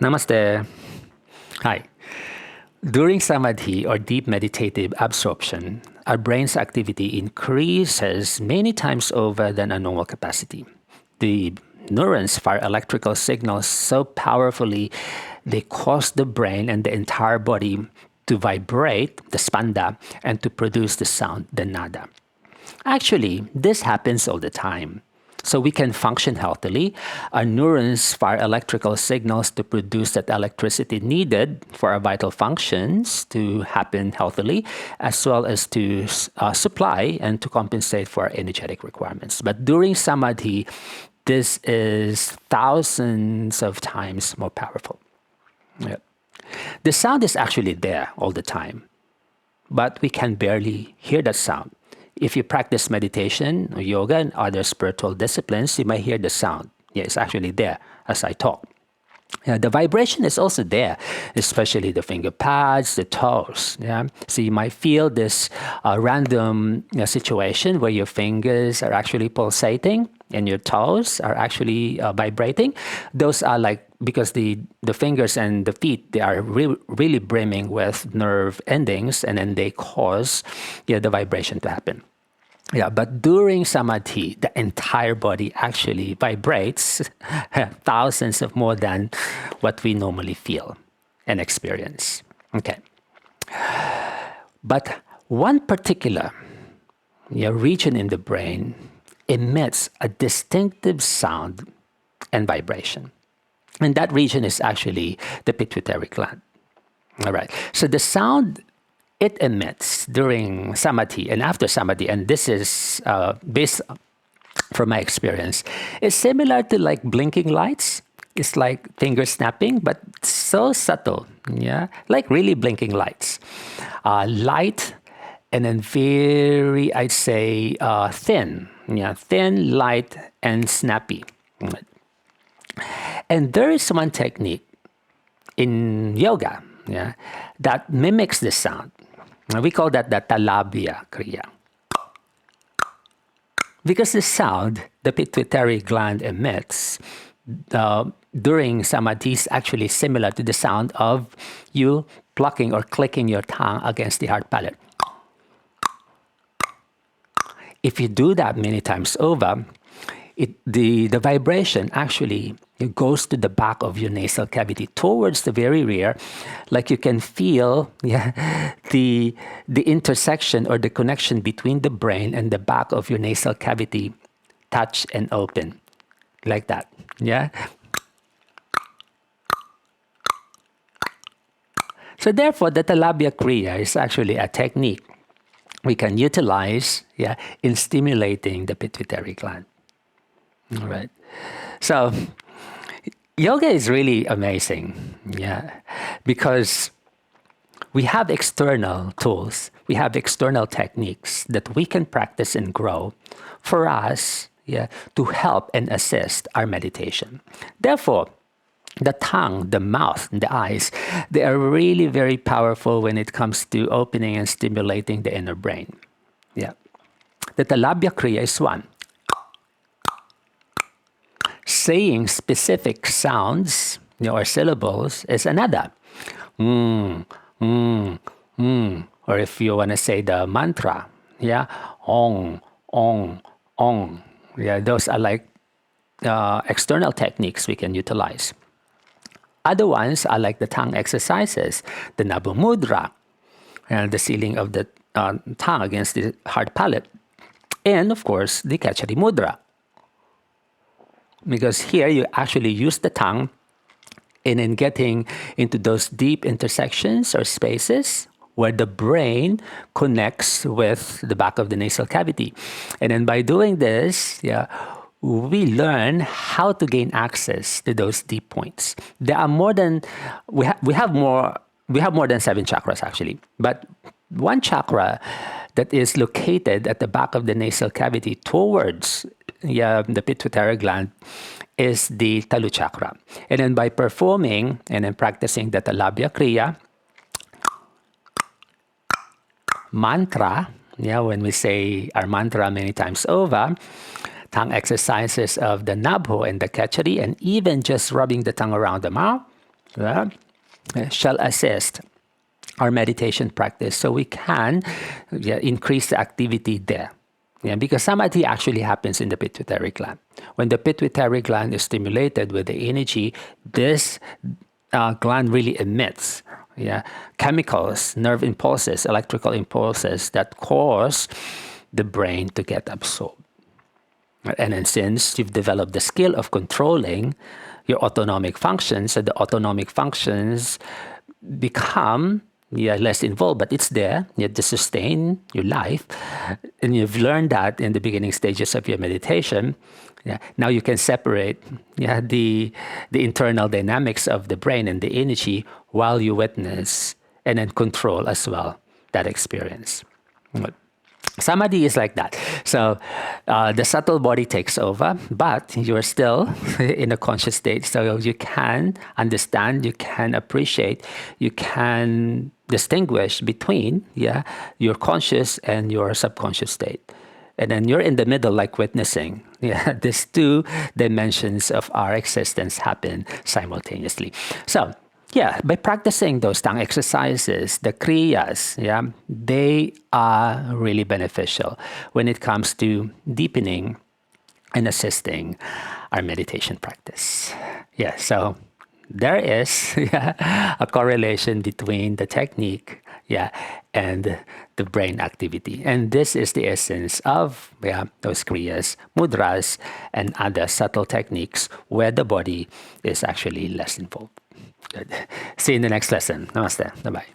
Namaste. Hi. During Samadhi or deep meditative absorption, our brain's activity increases many times over than a normal capacity. The neurons fire electrical signals so powerfully they cause the brain and the entire body to vibrate, the spanda, and to produce the sound, the nada. Actually, this happens all the time. So we can function healthily. Our neurons fire electrical signals to produce that electricity needed for our vital functions to happen healthily, as well as to supply and to compensate for our energetic requirements. But during Samadhi, this is thousands of times more powerful. Yeah. The sound is actually there all the time, but we can barely hear that sound. If you practice meditation or yoga and other spiritual disciplines, you might hear the sound. Yeah, it's actually there as I talk. The vibration is also there, especially the finger pads, the toes. Yeah, so you might feel this random situation where your fingers are actually pulsating and your toes are actually vibrating. Those are like because the fingers and the feet, they are really brimming with nerve endings, and then they cause the vibration to happen. Yeah, but during Samadhi, the entire body actually vibrates thousands of more than what we normally feel and experience. Okay. But one particular region in the brain emits a distinctive sound and vibration. And that region is actually the pituitary gland. All right. So the sound it emits during Samadhi and after Samadhi, and this is based from my experience, is similar to like blinking lights. It's like finger snapping, but so subtle, yeah, like really blinking lights. Light and then very, I'd say, thin, thin, light, and snappy. And there is one technique in yoga, that mimics this sound. We call that the talabya kriya. Because the sound the pituitary gland emits during Samadhi is actually similar to the sound of you plucking or clicking your tongue against the hard palate. If you do that many times over, the vibration actually goes to the back of your nasal cavity towards the very rear, like you can feel the intersection or the connection between the brain and the back of your nasal cavity touch and open, like that. Yeah. So therefore, the talabya kriya is actually a technique we can utilize in stimulating the pituitary gland. All right. So yoga is really amazing, because we have external tools, we have external techniques that we can practice and grow for us, to help and assist our meditation. Therefore, the tongue, the mouth, and the eyes, they are really very powerful when it comes to opening and stimulating the inner brain. Yeah. The talabya kriya is one. Saying specific sounds or syllables is another. Or if you want to say the mantra, ong, ong, ong. Yeah, those are like external techniques we can utilize. Other ones are like the tongue exercises, the nabu mudra, and the sealing of the tongue against the hard palate, and of course the kechari mudra. Because here you actually use the tongue and in getting into those deep intersections or spaces where the brain connects with the back of the nasal cavity. And then by doing this, we learn how to gain access to those deep points. There are more than we have more than 7 chakras actually, but one chakra that is located at the back of the nasal cavity towards the pituitary gland is the talu chakra. And then by performing and then practicing the talabya kriya, mantra, when we say our mantra many times over, tongue exercises of the nabho and the kechari, and even just rubbing the tongue around the mouth, shall assist our meditation practice so we can increase the activity there. Because samadhi actually happens in the pituitary gland. When the pituitary gland is stimulated with the energy, this gland really emits chemicals, nerve impulses, electrical impulses that cause the brain to get absorbed. And then since you've developed the skill of controlling your autonomic functions, and the autonomic functions become less involved, but it's there. You have to sustain your life. And you've learned that in the beginning stages of your meditation. Now you can separate the internal dynamics of the brain and the energy while you witness and then control as well that experience. Samadhi is like that. So the subtle body takes over, but you're still in a conscious state. So you can understand, you can appreciate, you can distinguish between your conscious and your subconscious state. And then you're in the middle, like witnessing. These two dimensions of our existence happen simultaneously. So by practicing those tongue exercises, the kriyas, they are really beneficial when it comes to deepening and assisting our meditation practice. So there is a correlation between the technique and the brain activity. And this is the essence of those kriyas, mudras, and other subtle techniques where the body is actually less involved. Good. See you in the next lesson. Namaste. Bye-bye.